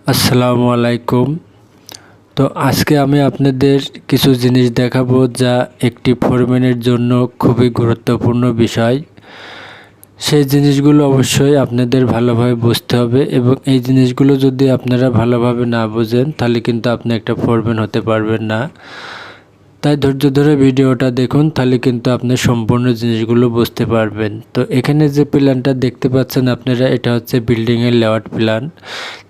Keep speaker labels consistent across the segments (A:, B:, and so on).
A: আসসালামু আলাইকুম। তো আজকে আমি আপনাদের কিছু জিনিস দেখাবো যা একটি ফোরম্যানের জন্য খুবই গুরুত্বপূর্ণ বিষয়। সেই জিনিসগুলো অবশ্যই আপনাদের ভালোভাবে বুঝতে হবে এবং এই জিনিসগুলো যদি আপনারা ভালোভাবে না বোঝেন তাহলে কিন্তু আপনি একটা ফোরম্যান হতে পারবেন না। তাই ধৈর্য ধরে ভিডিওটা দেখুন, তাহলে কিন্তু আপনি সম্পূর্ণ জিনিসগুলো বুঝতে পারবেন। তো এখানে যে প্ল্যানটা দেখতে পাচ্ছেন আপনারা, এটা হচ্ছে বিল্ডিংয়ের লেআউট প্ল্যান।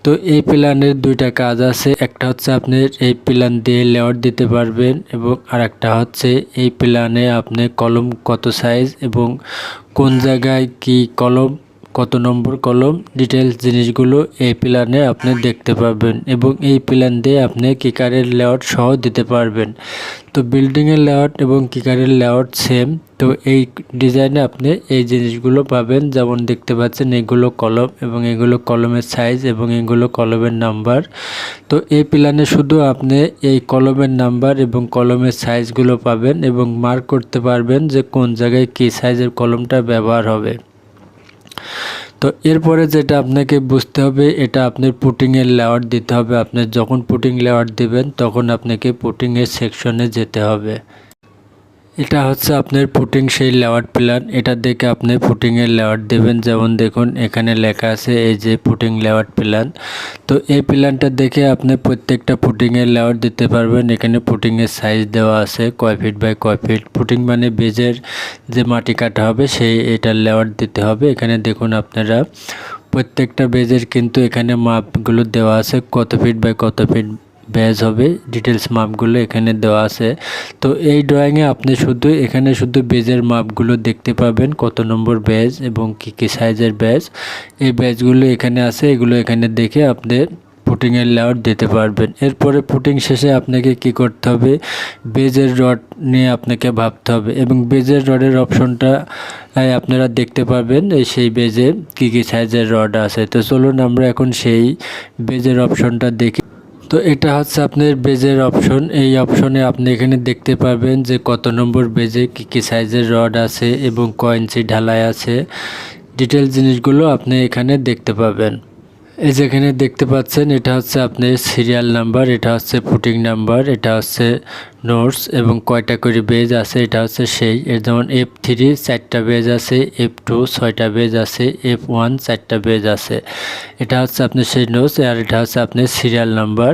A: তো এই প্ল্যানের দুইটা কাজ আছে। একটা হচ্ছে আপনি এই প্ল্যান দিয়ে লেআউট দিতে পারবেন এবং আরেকটা হচ্ছে এই প্ল্যানে আপনি কলম কত সাইজ এবং কোন জায়গায় কি কলম, কত নম্বর কলম, ডিটেলস জিনিসগুলো এই প্ল্যানে আপনি দেখতে পাবেন এবং এই প্ল্যান দিয়ে আপনি কিকারের লেআউট সহ দিতে পারবেন। তো বিল্ডিংয়ের লেআউট এবং কিকারের লেআউট সেম। তো এই ডিজাইনে আপনি এই জিনিসগুলো পাবেন, যেমন দেখতে পাচ্ছেন এগুলো কলম এবং এগুলো কলমের সাইজ এবং এগুলো কলমের নাম্বার। তো এই প্ল্যানে শুধু আপনি এই কলমের নাম্বার এবং কলমের সাইজগুলো পাবেন এবং মার্ক করতে পারবেন যে কোন জায়গায় কী সাইজের কলমটা ব্যবহার হবে। তো এরপরে যেটা আপনাকে বুঝতে হবে, এটা আপনার পুটিংয়ের লেআউট দিতে হবে। আপনি যখন পুটিং লেআউট দিবেন তখন আপনাকে পুটিংয়ের সেকশনে যেতে হবে। এটা হচ্ছে আপনার পুটিং সেই লেআউট প্ল্যান। এটা দেখে আপনি পুটিংয়ের লেআউট দেবেন। যেমন দেখুন এখানে লেখা আছে এই যে পুটিং লেআউট প্ল্যান। তো এই প্ল্যানটা দেখে আপনি প্রত্যেকটা পুটিংয়ের লেআউট দিতে পারবেন। এখানে পুটিংয়ের সাইজ দেওয়া আছে কয় ফিট বাই কয় ফিট। পুটিং মানে বেজের যে মাটি কাটা হবে সেই এটার লেআউট দিতে হবে। এখানে দেখুন আপনারা প্রত্যেকটা বেজের কিন্তু এখানে মাপগুলো দেওয়া আছে, কত ফিট বাই কত ফিট বেজ হবে, ডিটেলস মাপগুলো এখানে দেওয়া আছে। তো এই ড্রয়িংয়ে আপনি এখানে শুধু বেজের মাপগুলো দেখতে পাবেন, কত নম্বর বেজ এবং কী সাইজের বেজ। এই বেজগুলো এখানে আছে, এগুলো এখানে দেখে আপনি পুটিংয়ের লেআউট দিতে পারবেন। এরপরে পুটিং শেষে আপনাকে কি করতে হবে, বেজের রড নিয়ে আপনাকে ভাবতে হবে এবং বেজের রডের অপশনটা আপনারা দেখতে পারবেন এই সেই বেজে কী সাইজের রড আছে। তো চলুন আমরা এখন সেই বেজের অপশনটা দেখি। তো এটা হচ্ছে আপনার বেজের অপশন। এই অপশনে আপনি এখানে দেখতে পাবেন যে কত নম্বর বেজে কী সাইজের রড আছে এবং কয় ইঞ্চি ঢালাই আছে। ডিটেল জিনিসগুলো আপনি এখানে দেখতে পাবেন। এই যেখানে দেখতে পাচ্ছেন এটা হচ্ছে আপনার সিরিয়াল নাম্বার, এটা হচ্ছে পুটিং নাম্বার, এটা হচ্ছে নোটস এবং কয়টা করে বেজ আছে এটা হচ্ছে সেই। এর যেমন F3 4টা বেজ আছে, F2 6টা বেজ আছে, F1 4টা বেজ আছে। এটা হচ্ছে আপনার সেই নোটস, আর এটা হচ্ছে আপনার সিরিয়াল নাম্বার,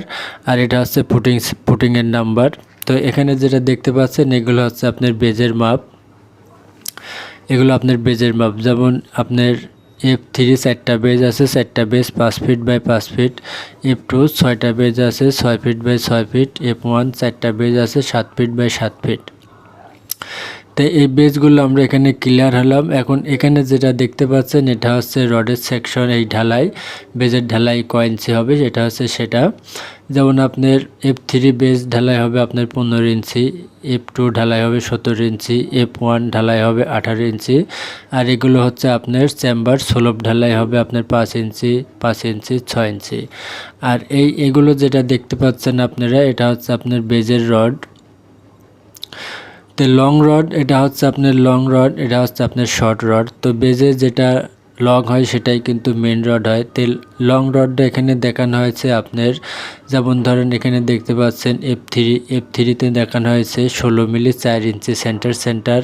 A: আর এটা হচ্ছে পুটিংয়ের নাম্বার। তো এখানে যেটা দেখতে পাচ্ছেন এগুলো হচ্ছে আপনার বেজের মাপ। এগুলো আপনার বেজের মাপ, যেমন আপনার F3 4টা বেজ আছে, 4টা base 5 feet by 5 fit. F2 6টা বেজ আছে 6 ফিট বাই 6 ফিট। F1 4টা বেজ আছে 7 ফিট বাই 7 ফিট। তো এই বেজগুলো আমরা এখানে ক্লিয়ার হলাম। এখন এখানে যেটা দেখতে পাচ্ছেন এটা হচ্ছে রডের সেকশন, এই ঢালাই, বেজের ঢালাই কয় ইঞ্চি হবে সেটা হচ্ছে সেটা। যেমন আপনার F3 বেজ ঢালাই হবে আপনার 15 ইঞ্চি, F2 ঢালাই হবে 17 ইঞ্চি, F1 ঢালাই হবে 18 ইঞ্চি, আর এগুলো হচ্ছে আপনার চেম্বার সোলপ ঢালাই হবে আপনার 5 ইঞ্চি, 5 ইঞ্চি, 6 ইঞ্চি। আর এগুলো যেটা দেখতে পাচ্ছেন আপনারা, এটা হচ্ছে আপনার বেজের রড। তো লং রড, এটা হচ্ছে আপনার লং রড, এটা হচ্ছে আপনার শর্ট রড। তো বেজে যেটা লং হয় সেটাই কিন্তু মেন রড হয়। তো লং রডটা এখানে দেখানো হয়েছে আপনার, যেমন ধরেন এখানে দেখতে পাচ্ছেন F3তে দেখানো হয়েছে 16 মিলি 4 ইঞ্চি সেন্টার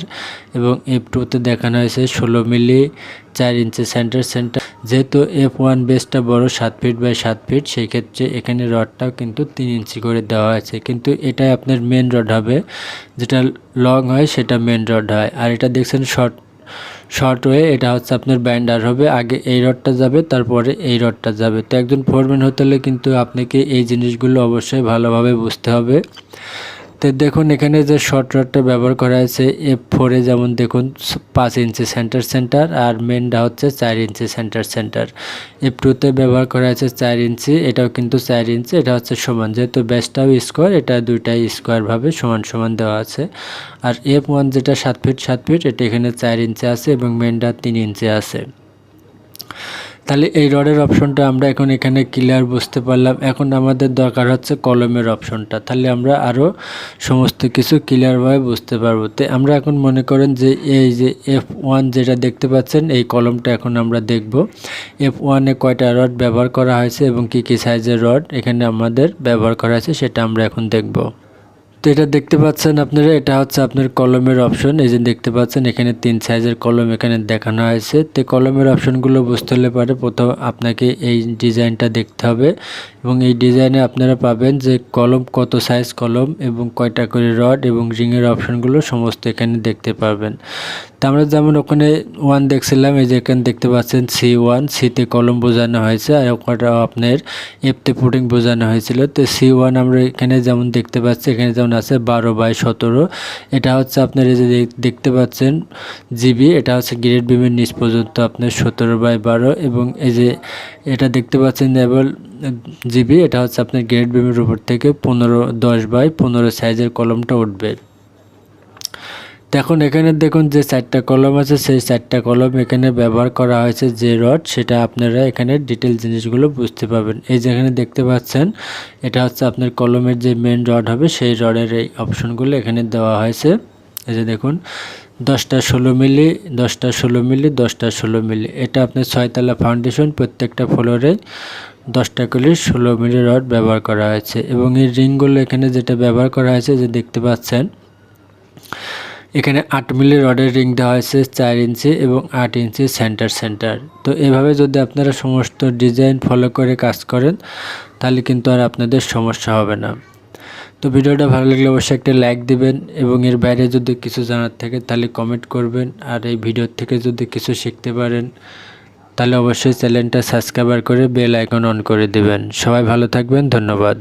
A: এবং F2তে দেখানো হয়েছে 16 মিলি 4 ইঞ্চি সেন্টার। যেহেতু F1 বেসটা বড় 7 ফিট বাই 7 ফিট, সেই ক্ষেত্রে এখানে রডটাও কিন্তু 3 ইঞ্চি করে দেওয়া আছে, কিন্তু এটাই আপনার মেন রড হবে। যেটা লং হয় সেটা মেন রড হয়, আর এটা দেখছেন শর্ট ওয়ে, এটা হচ্ছে আপনার বাইন্ডার হবে। আগে এই রডটা যাবে, তারপরে এই রডটা যাবে। তো একজন ফোরম্যান হতে হলে কিন্তু আপনাকে এই জিনিসগুলো অবশ্যই ভালোভাবে বুঝতে হবে। তো দেখুন এখানে যে শর্ট রডটা ব্যবহার করা হয়েছে F4-এ, যেমন দেখুন 5 ইঞ্চি সেন্টার আর মেনটা হচ্ছে 4 ইঞ্চি সেন্টার। F2-তে ব্যবহার করা হয়েছে 4 ইঞ্চি, এটাও কিন্তু 4 ইঞ্চি, এটা হচ্ছে সমান, যেহেতু ব্যাসটাও স্কোয়ার, এটা দুইটাই স্কোয়ারভাবে সমান দেওয়া আছে। আর F1 যেটা 7 ফিট, এটা এখানে 4 ইঞ্চি আছে এবং মেনটা 3 ইঞ্চি আছে। তাহলে এই রডের অপশনটা আমরা এখন এখানে ক্লিয়ার বুঝতে পারলাম। এখন আমাদের দরকার হচ্ছে কলমের অপশনটা, তাহলে আমরা আরও সমস্ত কিছু ক্লিয়ারভাবে বুঝতে পারবো। তো আমরা এখন মনে করেন যে এই যে F1 যেটা দেখতে পাচ্ছেন, এই কলমটা এখন আমরা দেখব F1-এ কয়টা রড ব্যবহার করা হয়েছে এবং কি কি সাইজের রড এখানে আমাদের ব্যবহার করা হয়েছে সেটা আমরা এখন দেখব। তো এটা দেখতে পাচ্ছেন আপনারা, এটা হচ্ছে আপনার কলমের অপশন। এই যে দেখতে পাচ্ছেন এখানে 3 সাইজের কলম এখানে দেখানো হয়েছে। তো কলমের অপশনগুলো বুঝতে হলে পারে প্রথম আপনাকে এই ডিজাইনটা দেখতে হবে এবং এই ডিজাইনে আপনারা পাবেন যে কলম কত সাইজ কলম এবং কয়টা করে রড এবং রিংয়ের অপশনগুলো সমস্ত এখানে দেখতে পারবেন। তো আমরা যেমন ওখানে 1 দেখছিলাম, এই যে এখানে দেখতে পাচ্ছেন C1, সিতে কলম বোঝানো হয়েছে আর ওখানে আপনার এফতে পুটিং বোঝানো হয়েছিল। তো C1 আমরা এখানে যেমন দেখতে পাচ্ছি, এখানে যেমন আছে 12/17, এটা হচ্ছে আপনার এই যে দেখতে পাচ্ছেন জিবি, এটা হচ্ছে গ্রেড বিমের নিচ পর্যন্ত আপনার 17/12 এবং এই যে এটা দেখতে পাচ্ছেন লেভেল জিবি, এটা হচ্ছে আপনার গ্রেড বিমের উপর থেকে 10/15 সাইজের কলমটা উঠবে। এখন এখানে দেখুন যে 4টা কলম আছে, সেই 4টা কলম এখানে ব্যবহার করা হয়েছে যে রড, সেটা আপনারা এখানে ডিটেল জিনিসগুলো বুঝতে পারবেন। এই যে এখানে দেখতে পাচ্ছেন এটা হচ্ছে আপনার কলমের যে মেন রড হবে সেই রডের এই অপশনগুলো এখানে দেওয়া হয়েছে। এই যে দেখুন 10টা 16 মিলি, 10টা 16 মিলি, 10টা 16 মিলি, এটা আপনার 6তলা ফাউন্ডেশন, প্রত্যেকটা ফ্লোরে 10টা করে 16 মিলি রড ব্যবহার করা হয়েছে এবং এই রিংগুলো এখানে যেটা ব্যবহার করা হয়েছে যে দেখতে পাচ্ছেন এখানে 8 মিলি রডের রিং দেওয়া হয়েছে 4 ইঞ্চি এবং 8 ইঞ্চি সেন্টার। তো এভাবে যদি আপনারা সমস্ত ডিজাইন ফলো করে কাজ করেন তাহলে কিন্তু আর আপনাদের সমস্যা হবে না। তো ভিডিওটা ভালো লাগলে অবশ্যই একটা লাইক দিবেন এবং এর বাইরে যদি কিছু জানার থাকে তাহলে কমেন্ট করবেন। আর এই ভিডিও থেকে যদি কিছু শিখতে পারেন তাহলে অবশ্যই চ্যানেলটা সাবস্ক্রাইব করে বেল আইকন অন করে দিবেন। সবাই ভালো থাকবেন, ধন্যবাদ।